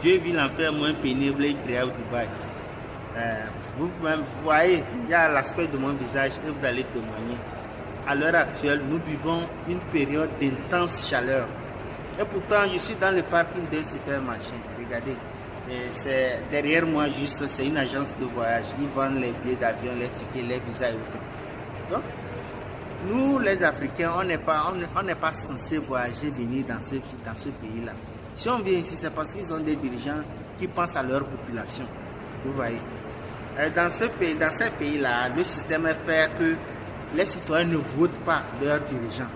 Dieu vit l'enfer moins pénible et créé au Dubaï. Vous-même voyez, il y a l'aspect de mon visage et vous allez témoigner. À l'heure actuelle, nous vivons une période d'intense chaleur. Et pourtant, je suis dans le parking d'un supermarché. Regardez, c'est derrière moi juste, c'est une agence de voyage. Ils vendent les billets d'avion, les tickets, les visas et tout. Donc, nous, les Africains, on n'est pas censé voyager, venir dans ce pays-là. Si on vient ici, c'est parce qu'ils ont des dirigeants qui pensent à leur population. Vous voyez. Dans ces pays-là, le système est fait que les citoyens ne votent pas leurs dirigeants.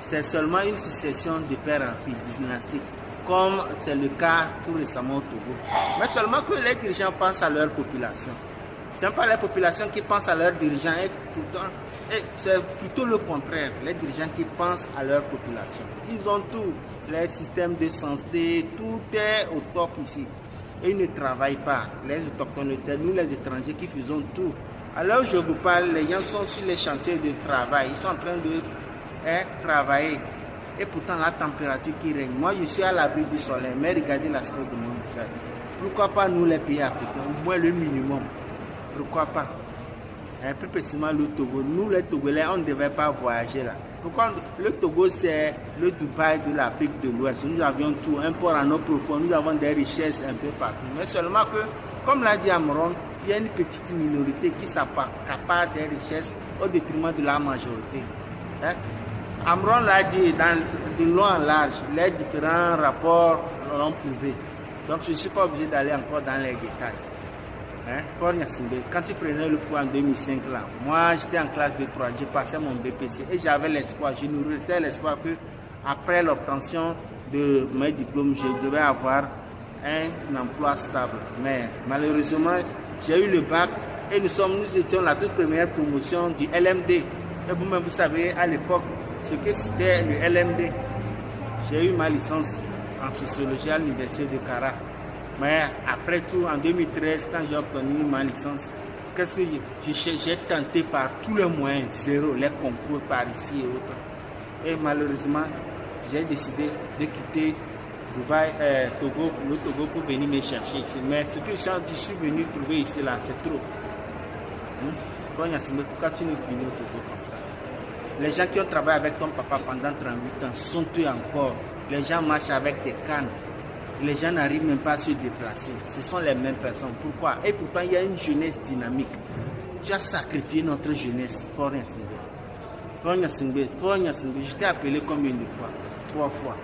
C'est seulement une succession de père en fille, dynastique, comme c'est le cas tout récemment au Togo. Mais seulement que les dirigeants pensent à leur population. Ce n'est pas les populations qui pensent à leurs dirigeants, et c'est plutôt le contraire, les dirigeants qui pensent à leur population. Ils ont tout, les systèmes de santé, tout est au top ici. Et ils ne travaillent pas, les autochtones, nous les étrangers qui faisons tout. Alors je vous parle, les gens sont sur les chantiers de travail, ils sont en train de travailler. Et pourtant la température qui règne. Moi je suis à l'abri du soleil, mais regardez l'aspect de mon visage. Pourquoi pas nous les pays africains, au moins le minimum. Pourquoi pas? Plus précisément le Togo. Nous les Togolais, on ne devait pas voyager là. Pourquoi le Togo c'est le Dubaï de l'Afrique de l'Ouest. Nous avions tout, un port en eau profonde, nous avons des richesses un peu partout. Mais seulement que, comme l'a dit Amron, il y a une petite minorité qui s'accapare des richesses au détriment de la majorité. Amron l'a dit de long en large, les différents rapports l'ont prouvé. Donc je ne suis pas obligé d'aller encore dans les détails. Quand tu prenais le cours en 2005 là, moi j'étais en classe de 3, j'ai passé mon BPC et j'avais l'espoir, je nourrissais l'espoir que après l'obtention de mes diplômes, je devais avoir un emploi stable. Mais malheureusement, j'ai eu le bac et nous étions la toute première promotion du LMD. Et vous-même, vous savez à l'époque ce que c'était le LMD. J'ai eu ma licence en sociologie à l'université de Cara. Mais après tout, en 2013, quand j'ai obtenu ma licence, qu'est-ce que j'ai tenté par tous les moyens, zéro, les concours par ici et autres. Et malheureusement, j'ai décidé de quitter Dubaï, le Togo pour venir me chercher ici. Mais ce que je suis venu trouver ici, là, c'est trop. Pourquoi tu ne finis au Togo comme ça? Les gens qui ont travaillé avec ton papa pendant 38 ans sont eux encore. Les gens marchent avec des cannes. Les gens n'arrivent même pas à se déplacer. Ce sont les mêmes personnes. Pourquoi? Et pourtant, il y a une jeunesse dynamique. Tu as sacrifié notre jeunesse. Je t'ai appelé combien de fois? 3 fois.